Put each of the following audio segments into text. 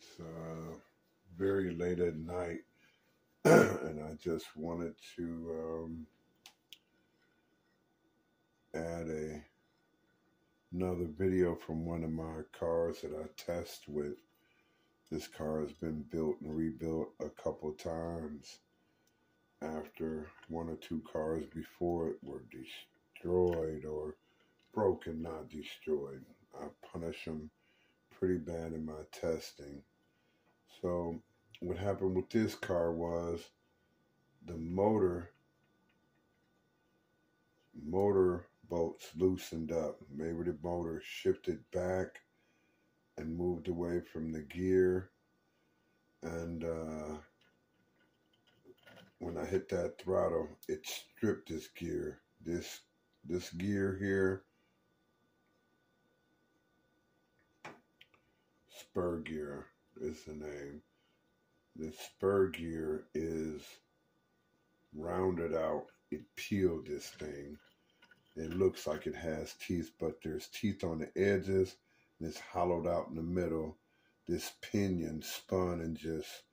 It's very late at night, and I just wanted to add another video from one of my cars that I test with. This car has been built and rebuilt a couple times after one or two cars before it were destroyed or broken, not destroyed. I punish them pretty bad in my testing. So what happened with this car was the motor bolts loosened up. Maybe the motor shifted back and moved away from the gear, and when I hit that throttle, it stripped this gear. This gear here, spur gear is the name. This spur gear is rounded out. It peeled this thing. It looks like it has teeth, but there's teeth on the edges, and it's hollowed out in the middle. This pinion spun and just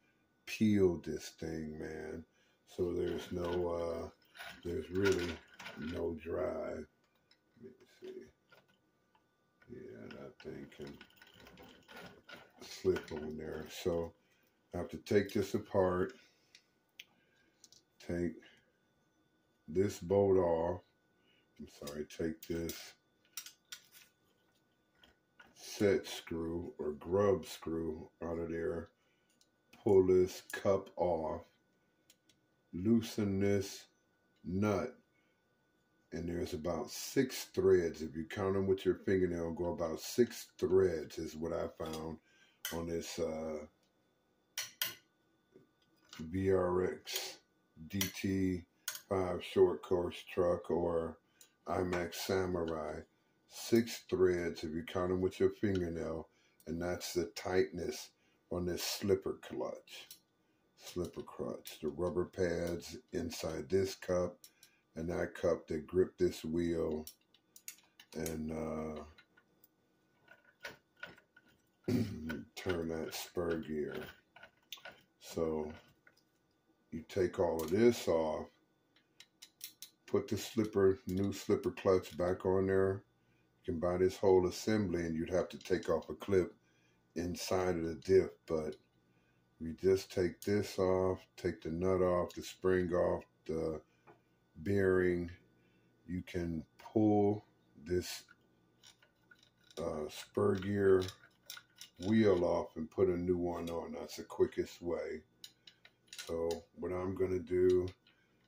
peeled this thing, man. So there's no, there's really no drive. Let me see. Yeah, that thing can slip on there. So I have to take this apart, take this bolt off. Take this set screw or grub screw out of there, pull this cup off, loosen this nut, and there's about 6 threads. If you count them with your fingernail, go about 6 threads is what I found on this VRX DT5 short course truck or IMEX Samurai. 6 threads if you count them with your fingernail, and that's the tightness on this slipper clutch. The rubber pads inside this cup and that cup that grip this wheel, and turn that spur gear. So you take all of this off, put the new slipper clutch back on there. You can buy this whole assembly, and you'd have to take off a clip inside of the diff, but we just take this off, take the nut off, the spring off, the bearing. You can pull this spur gear wheel off and put a new one on. That's the quickest way. So what I'm going to do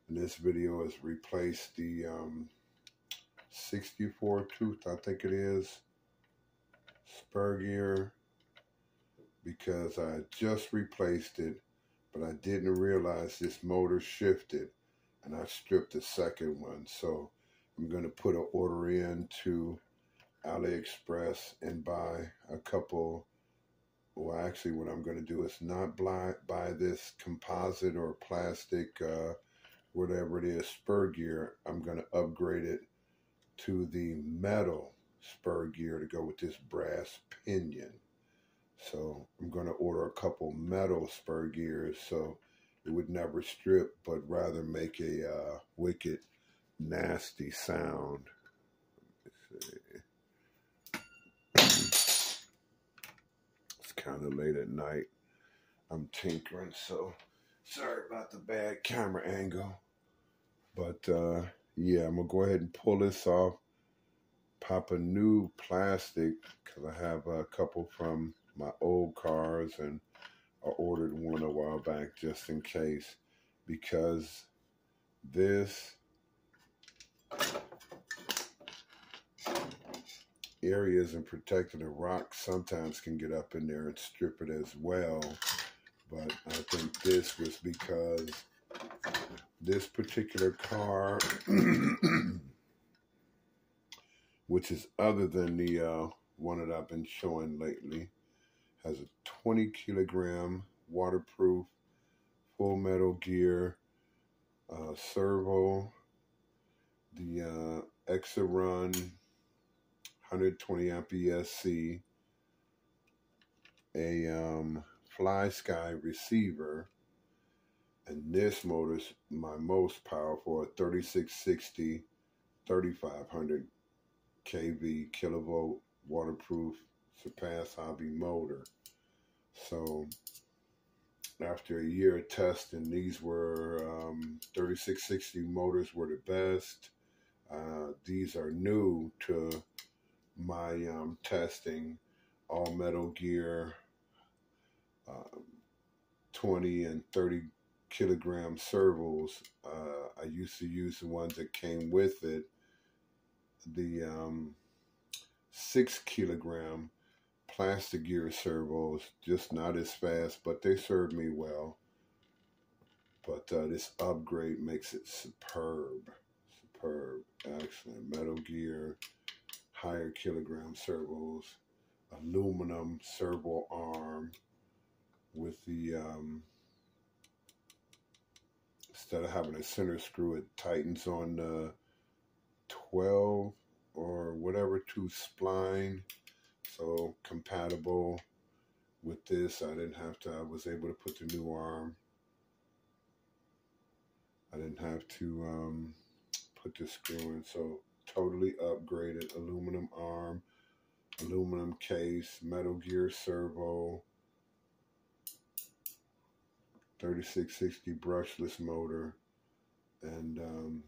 in this video is replace the 64 tooth, I think it is, spur gear, because I just replaced it, but I didn't realize this motor shifted, and I stripped the second one. So I'm going to put an order in to AliExpress and buy a couple. Well, actually what I'm going to do is not buy this composite or plastic whatever it is spur gear. I'm going to upgrade it to the metal spur gear to go with this brass pinion. So I'm going to order a couple metal spur gears so it would never strip, but rather make a wicked, nasty sound. Let's see. It's kind of late at night. I'm tinkering, so sorry about the bad camera angle. But yeah, I'm going to go ahead and pull this off, pop a new plastic, because I have a couple from my old cars, and I ordered one a while back just in case, because this area isn't protected, and rocks sometimes can get up in there and strip it as well. But I think this was because this particular car, which is other than the one that I've been showing lately, has a 20 kilogram waterproof full metal gear, servo, the Xerun 120 amp ESC, a Flysky receiver, and this motor's my most powerful, a 3660 3500 kV kilovolt waterproof surpass hobby motor. So after a year of testing, these were 3660 motors were the best. These are new to my testing. All metal gear, 20 and 30 kilogram servos. I used to use the ones that came with it, the 6 kilogram plastic gear servos, just not as fast, but they served me well. But this upgrade makes it superb, excellent. Metal gear, higher kilogram servos, aluminum servo arm with the, instead of having a center screw, it tightens on the 12 or whatever tooth spline. So compatible with this. I was able to put the new arm. I didn't have to put the screw in. So totally upgraded. Aluminum arm, aluminum case, metal gear servo, 3660 brushless motor, and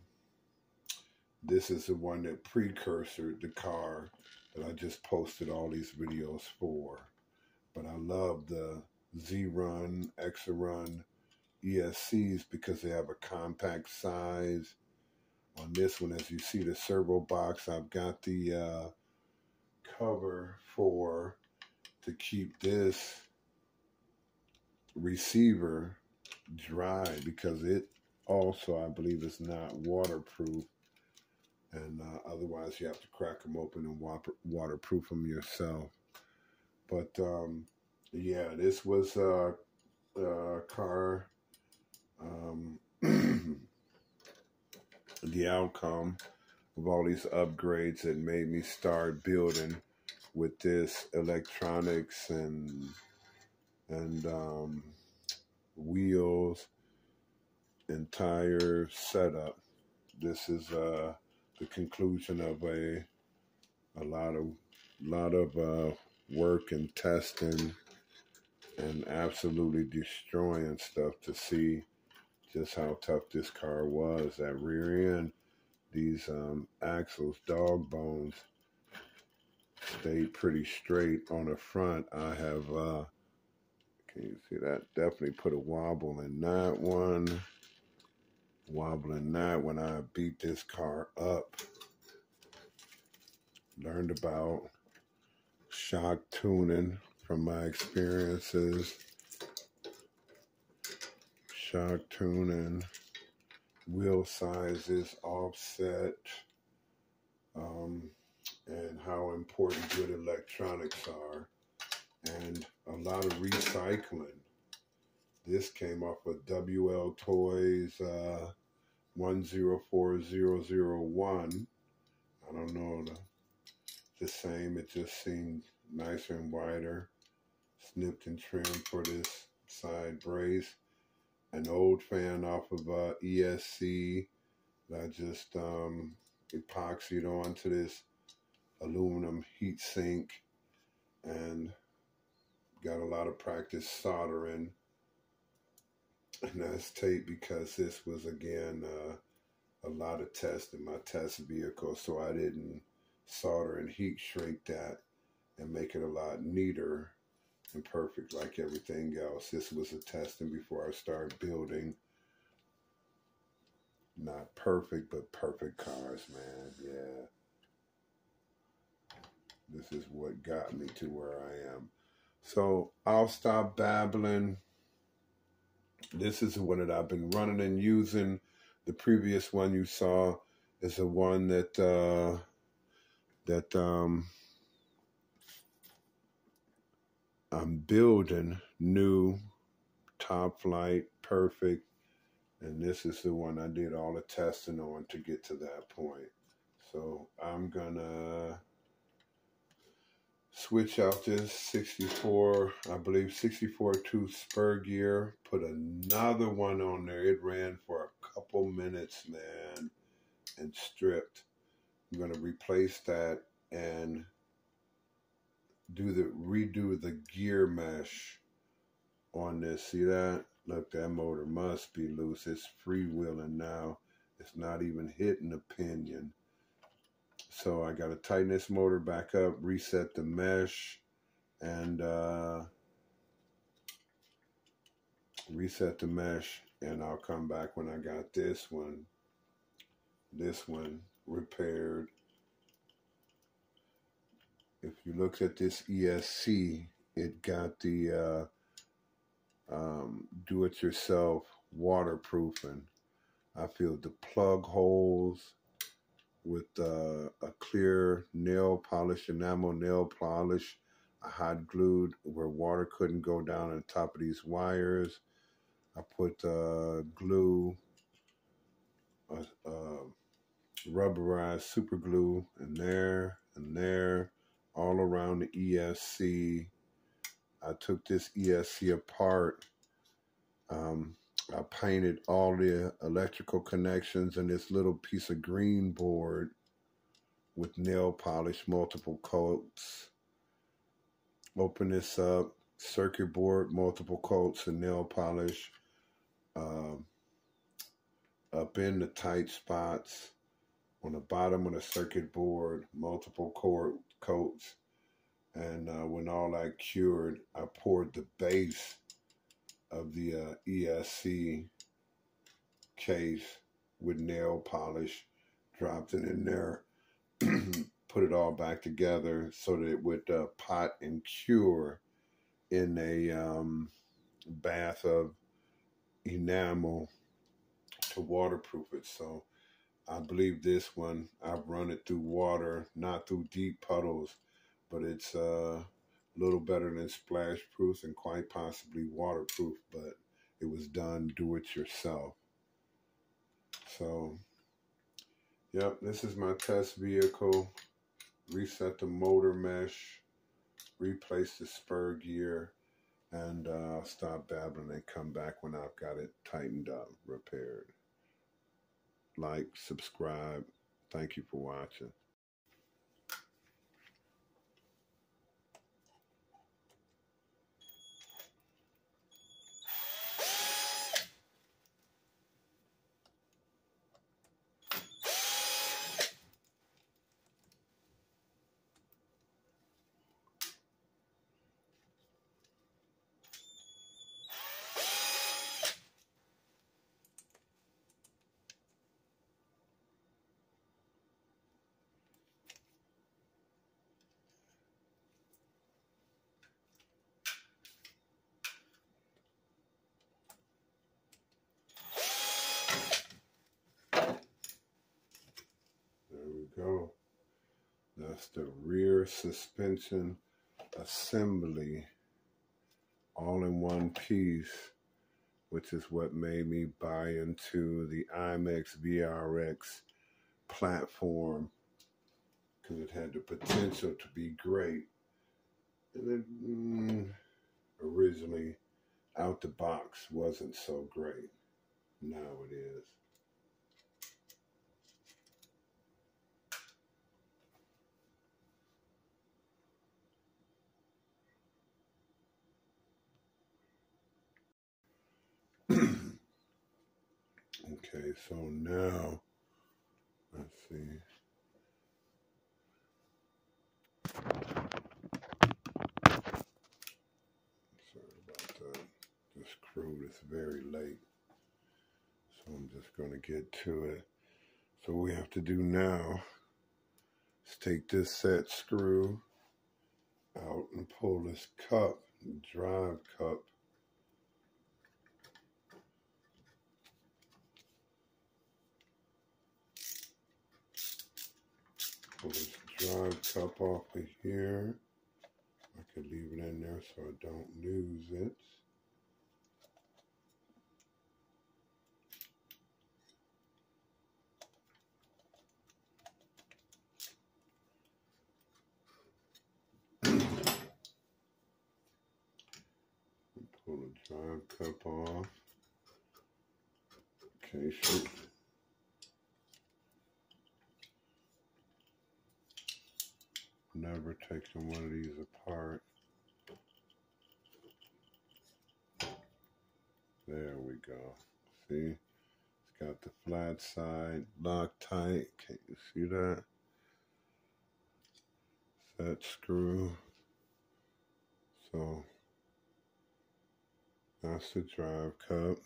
this is the one that precursored the car that I just posted all these videos for. But I love the Xerun, Xerun ESCs because they have a compact size. On this one, as you see the servo box, I've got the cover to keep this receiver dry, because it also, I believe, is not waterproof, and otherwise you have to crack them open and waterproof them yourself. But yeah, this was a car, the outcome of all these upgrades that made me start building with this electronics and wheels, entire setup. This is the conclusion of a lot of work and testing and absolutely destroying stuff to see just how tough this car was. That rear end, these axles, dog bones, stayed pretty straight on the front. I have can you see that? Definitely put a wobble in that one. Wobble in that when I beat this car up. Learned about shock tuning from my experiences. Shock tuning, wheel sizes, offset, and how important good electronics are. And a lot of recycling. This came off of WL Toys 104001. I don't know, the same. It just seemed nicer and wider. Snipped and trimmed for this side brace. An old fan off of ESC that I just epoxied onto this aluminum heat sink, and got a lot of practice soldering. And that's tape because this was, again, a lot of tests in my test vehicle, so I didn't solder and heat shrink that and make it a lot neater and perfect like everything else. This was a testing before I started building. Not perfect, but perfect cars, man. Yeah. This is what got me to where I am. So I'll stop babbling. This is the one that I've been running and using. The previous one you saw is the one that I'm building new, top flight, perfect. And this is the one I did all the testing on to get to that point. So I'm gonna switch out this 64, I believe 64 tooth spur gear, put another one on there. It ran for a couple minutes, man, and stripped. I'm going to replace that and redo the gear mesh on this. See that? Look, that motor must be loose. It's freewheeling now. It's not even hitting the pinion. So I got to tighten this motor back up, reset the mesh, and I'll come back when I got this one repaired. If you look at this ESC, it got the do-it-yourself waterproofing. I filled the plug holes with a clear nail polish, enamel nail polish. I hot glued where water couldn't go down on top of these wires. I put glue, rubberized super glue in there and there, all around the ESC. I took this ESC apart. I painted all the electrical connections in this little piece of green board with nail polish, multiple coats. Open this up, circuit board, multiple coats and nail polish. Up in the tight spots. On the bottom of the circuit board, multiple coats. And when all that cured, I poured the base of the ESC case with nail polish, dropped it in there, put it all back together so that it would pot and cure in a bath of enamel to waterproof it. So I believe this one, I've run it through water, not through deep puddles, but it's a little better than splash proof and quite possibly waterproof, but it was done do it yourself. So, yep, this is my test vehicle. Reset the motor mesh, replace the spur gear, and I'll stop babbling and come back when I've got it tightened up, repaired. Like, subscribe. Thank you for watching. Go. That's the rear suspension assembly all in one piece, which is what made me buy into the IMEX VRX platform, because it had the potential to be great. And it originally out the box wasn't so great. Now it is. Okay, so now, let's see. Sorry about that. This crew is very late, so I'm just going to get to it. So what we have to do now is take this set screw out and pull this cup, drive cup, pull this drive cup off of here. I could leave it in there so I don't lose it. Pull the drive cup off. Okay, sure. Never taking one of these apart. There we go. See? It's got the flat side locked tight. Can you see that? That screw. So that's the drive cup.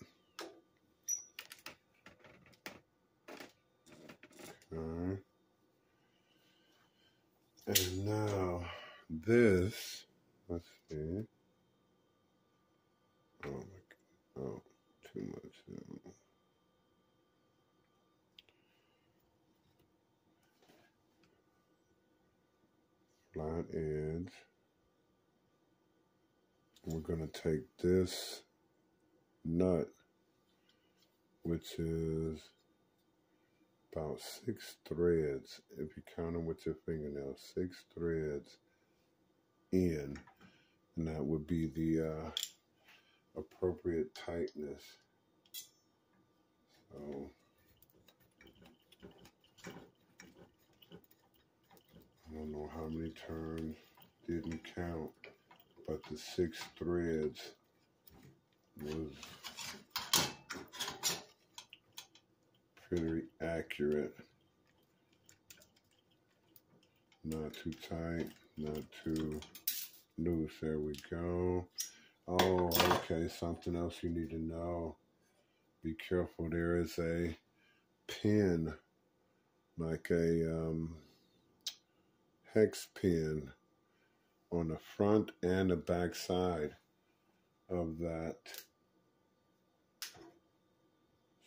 Okay. And now this, let's see. Oh my God. Oh, too much. Flat edge. We're going to take this nut, which is about 6 threads, if you count them with your fingernails, 6 threads in, and that would be the appropriate tightness. So I don't know how many turns, didn't count, but the 6 threads was pretty accurate. Not too tight, not too loose. There we go. Oh, okay, something else you need to know. Be careful, there is a pin, like a hex pin on the front and the back side of that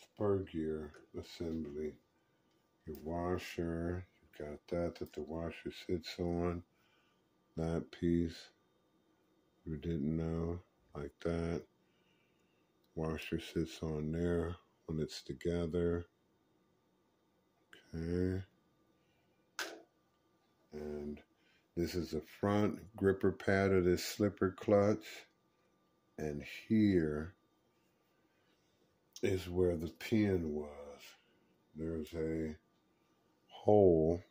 spur gear assembly. Your washer, you got that the washer sits on. That piece, you didn't know, like that. Washer sits on there when it's together. Okay. And this is the front gripper pad of this slipper clutch. And here is where the pin was. There's a hole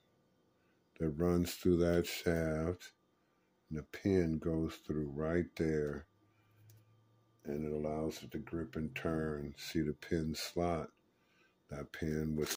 that runs through that shaft, and the pin goes through right there, and it allows it to grip and turn. See the pin slot? That pin was